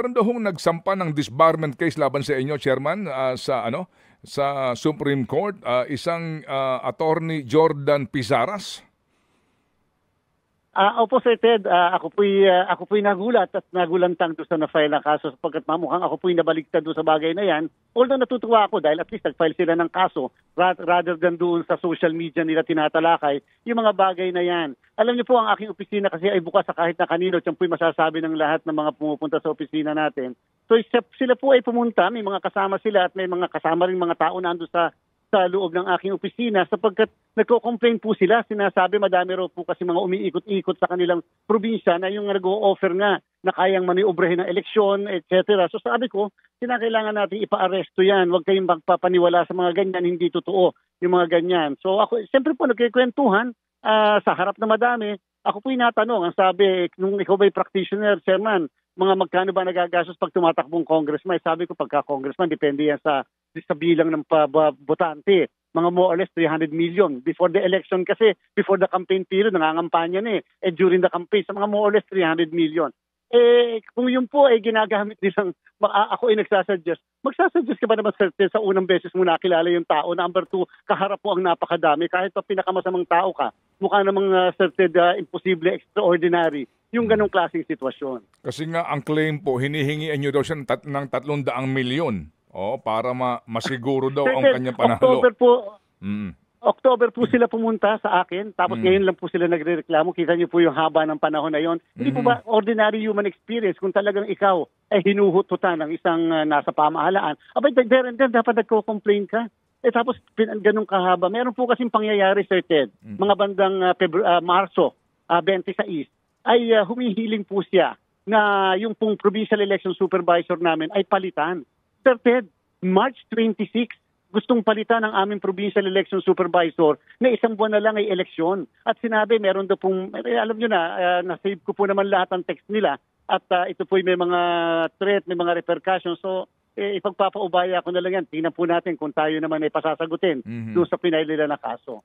meron daw hong nagsampa ng disbarment case laban sa inyo, Chairman, sa Supreme Court, isang attorney Jordan Pizaras. Opo, Sir Ted, ako po'y nagulat at nagulantang doon sa na-file na kaso sapagkat mamukhang ako po'y nabaligtad doon sa bagay na yan. Although natutuwa ako dahil at least nag-file sila ng kaso rather than doon sa social media nila tinatalakay yung mga bagay na yan. Alam niyo po, ang aking opisina kasi ay bukas sa kahit na kanino, tiyan po'y masasabi ng lahat ng mga pumupunta sa opisina natin. So sila po ay pumunta, may mga kasama sila at may mga kasama rin mga tao nandun sa loob ng aking opisina sapagkat nagko-complain po sila. Sinasabi madami raw po kasi mga umiikot-ikot sa kanilang probinsya na yung nag-o-offer nga na kayang maniobrehin ng eleksyon, etc. So sabi ko, kinakailangan natin ipa-aresto yan. Huwag kayong magpapaniwala sa mga ganyan, hindi totoo yung mga ganyan. So ako, siyempre po nagkikwentuhan sa harap na madami. Ako po natanong, ang sabi, nung ikaw ba'y practitioner, Chairman, mga magkano ba nagagastos pag tumatakbong congressman? Sabi ko, pagka congressman, depende yan sa bilang ng botante. Mga more or less 300 million. Before the election kasi, before the campaign period, nangangampanya na eh. During the campaign, sa mga more or less 300 million. Kung yun po ay ginagamit nilang, ako ay nagsasuggest. Magsasuggest ka ba naman sa unang beses mo nakilala yung tao? Number 2, kaharap po ang napakadami. Kahit pa pinakamasamang tao ka, mukha namang certain imposible, extraordinary yung ganong klaseng sitwasyon. Kasi nga ang claim po, hinihingian nyo daw siya ng 300 milyon. Para masiguro daw ang kanyang panalo. October po sila pumunta sa akin, tapos ngayon lang po sila nagrereklamo. Kita niyo po yung haba ng panahon na yon. Hindi po ba ordinary human experience kung talagang ikaw ay hinuhututan ng isang nasa pamahalaan? Abay, there and then, dapat nagko-complain ka. Tapos ganun kahaba. Meron po kasing pangyayari, Sir Ted, mga bandang Marso 26, ay humihiling po siya na yung pong provincial election supervisor namin ay palitan. Sir Ted, March 26, gustong palitan ng aming provincial election supervisor na isang buwan na lang ay eleksyon. At sinabi, meron daw pong, alam nyo na, na-save ko po naman lahat ng text nila. At ito po may mga threat, may mga repercussions. So, ipagpapaubaya ko na lang yan. Tingnan po natin kung tayo naman ay pasasagutin doon sa pinay nila na kaso.